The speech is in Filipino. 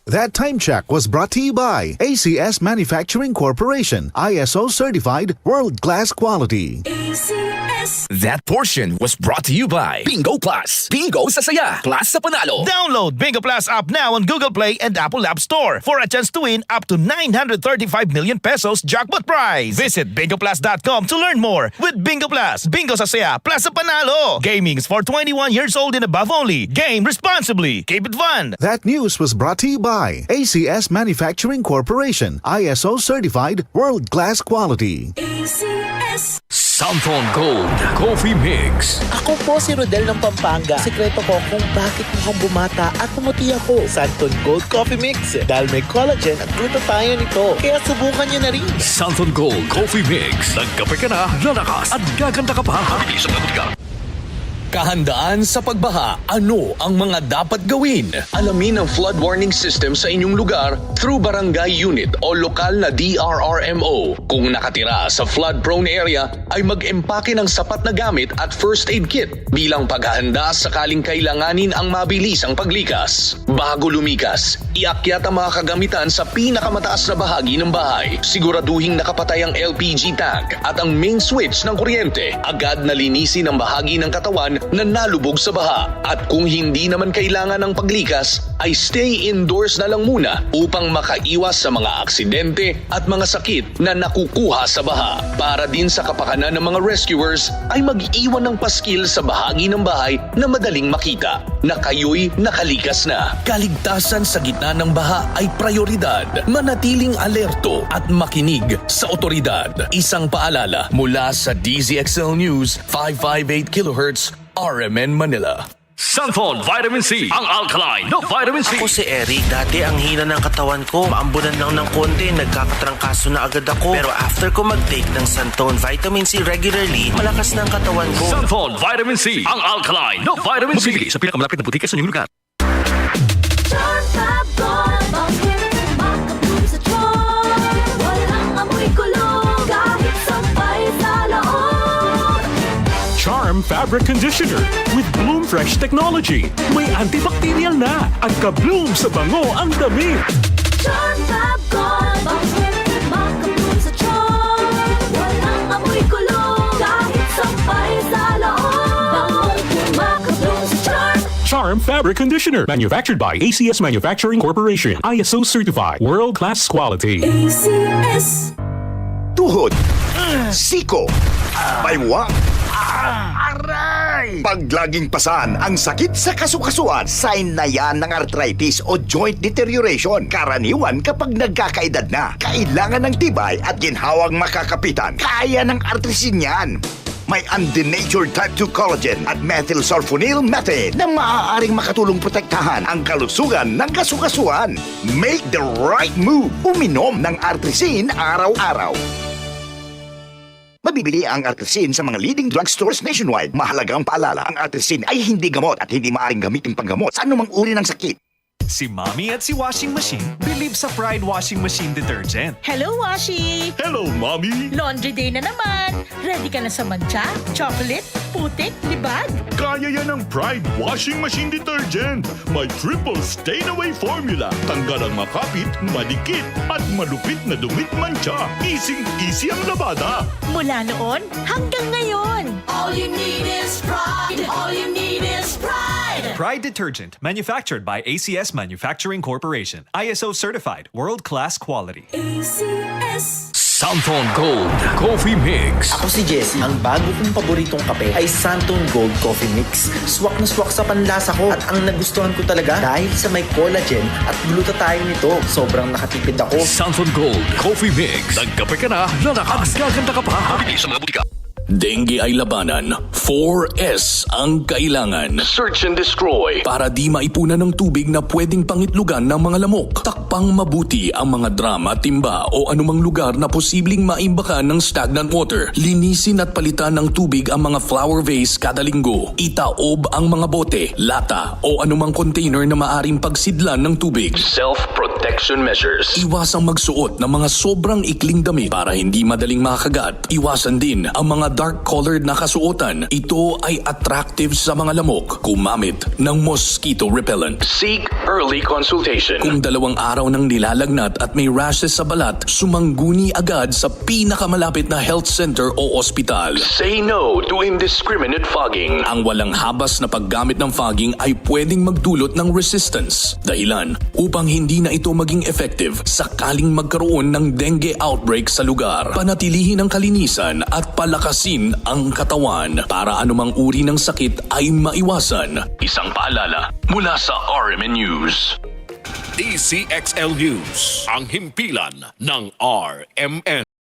That time check was brought to you by ACS Manufacturing Corporation, ISO certified world-class quality. ACS. That portion was brought to you by Bingo Plus. Bingo sa saya, plus sa panalo. Download Bingo Plus app now on Google Play and Apple App Store for a chance to win up to 935 million pesos jackpot prize. Visit bingoplus.com to learn more. With Bingo Plus, Bingo sa saya, plus sa panalo. Gaming's for 21 years old and above only. Game responsibly. Keep it fun. That news was brought to you by ACS Manufacturing Corporation, ISO certified world-class quality. ACS. Santon Gold Coffee Mix. Ako po si Rodel ng Pampanga. Sekreto ko kung bakit mukhang bumata at pumuti ako. Santon Gold Coffee Mix. Dahil may collagen at glutathione nito. Kaya subukan niyo na rin. Santon Gold Coffee Mix. Nagkape ka na, lalakas at gaganda ka pa. Mabilis ang ka. Kahandaan sa pagbaha. Ano ang mga dapat gawin? Alamin ang flood warning system sa inyong lugar through barangay unit o lokal na DRRMO. Kung nakatira sa flood-prone area, ay mag-empake ng sapat na gamit at first aid kit bilang paghahanda sakaling kailanganin ang mabilisang paglikas. Bago lumikas, iakyat ang mga kagamitan sa pinakamataas na bahagi ng bahay. Siguraduhing nakapatay ang LPG tank at ang main switch ng kuryente. Agad na linisin ang bahagi ng katawan na nalubog sa baha. At kung hindi naman kailangan ng paglikas, ay stay indoors na lang muna upang makaiwas sa mga aksidente at mga sakit na nakukuha sa baha. Para din sa kapakanan ng mga rescuers, ay mag-iwan ng paskil sa bahagi ng bahay na madaling makita na kayo'y nakalikas na. Kaligtasan sa gitna ng baha ay prioridad. Manatiling alerto at makinig sa otoridad. Isang paalala mula sa DZXL News 558 kHz RMN Manila. Santon Vitamin C, ang alkaline no vitamin C. Ako si Eric. Dati ang hina ng katawan ko. Maambunan lang ng konti, nagkakatrangkaso na agad ako. Pero after ko mag-take ng Santon Vitamin C regularly, malakas na ang katawan ko. Santon Vitamin C, ang alkaline no vitamin C. Mabili sa pinakamalapit na butika sa inyong lugar. Charm Fab Gold. Bakit makabloom sa charm? Walang amoy kulong kahit sampay sa loob. Charm Fabric Conditioner with Bloom Fresh Technology. May antibacterial na at ka-bloom sa bango ang damit. Charm Fab Gold. Bakit makabloom sa charm? Walang amoy kulong kahit sampay sa loob. Makabloom sa charm. Charm Fabric Conditioner. Manufactured by ACS Manufacturing Corporation. ISO certified. World-class quality. ACS. Tuhod, siko, baywang, aray! Pag laging pasan ang sakit sa kasukasuan, sign na yan ng arthritis o joint deterioration. Karaniwan kapag nagkakaedad na, kailangan ng tibay at ginhawang makakapitan. Kaya ng artrisin yan. May undenatured type 2 collagen at methylsulfonyl methane na maaaring makatulong protektahan ang kalusugan ng kasukasuan. Make the right move. Uminom ng artrisin araw-araw. Mabibili ang artrisin sa mga leading drugstores nationwide. Mahalagang paalala, ang artrisin ay hindi gamot at hindi maaaring gamitin panggamot sa anumang uri ng sakit. Si Mommy at si Washing Machine believe sa Pride Washing Machine Detergent. Hello, Washi! Hello, Mommy! Laundry day na naman! Ready ka na sa mancha, chocolate, putik, libag? Kaya yan ang Pride Washing Machine Detergent. May triple stain-away formula. Tanggal ang makapit, madikit, at malupit na dumit mancha. Easy ang labada. Mula noon hanggang ngayon. All you need is pride. All you need is pride. Pride Detergent, manufactured by ACS Manufacturing Corporation. ISO certified, world-class quality. ACS. Santon Gold Coffee Mix. Ako si Jessie. Ang bago kong paboritong kape ay Santon Gold Coffee Mix. Swak na swak sa panlasa ko at ang nagustuhan ko talaga dahil sa may collagen at glutathione nito. Sobrang nakatipid ako. Santon Gold Coffee Mix. Nagkape ka na, lalakas, gaganda ka pa. Mabilis sa mga butika. Dengue ay labanan. 4S ang kailangan. Search and destroy. Para di maipunan ng tubig na pwedeng pangitlugan ng mga lamok. Takpang mabuti ang mga drum at timba o anumang lugar na posibleng maimbakan ng stagnant water. Linisin at palitan ng tubig ang mga flower vase kada linggo. Itaob ang mga bote, lata o anumang container na maaring pagsidlan ng tubig. Self-protection measures. Iwasang magsuot ng mga sobrang ikling damit para hindi madaling makagat. Iwasan din ang mga dark-colored na kasuotan. Ito ay attractive sa mga lamok. Gumamit ng mosquito repellent. Seek early consultation. Kung 2 araw nang nilalagnat at may rashes sa balat, sumangguni agad sa pinakamalapit na health center o ospital. Say no to indiscriminate fogging. Ang walang habas na paggamit ng fogging ay pwedeng magdulot ng resistance. Dahilan upang hindi na ito maging effective sakaling magkaroon ng dengue outbreak sa lugar. Panatilihin ang kalinisan at palakasin ang katawan para anumang uri ng sakit ay maiwasan. Isang paalala mula sa RMN News. DCXL News, ang himpilan ng RMN.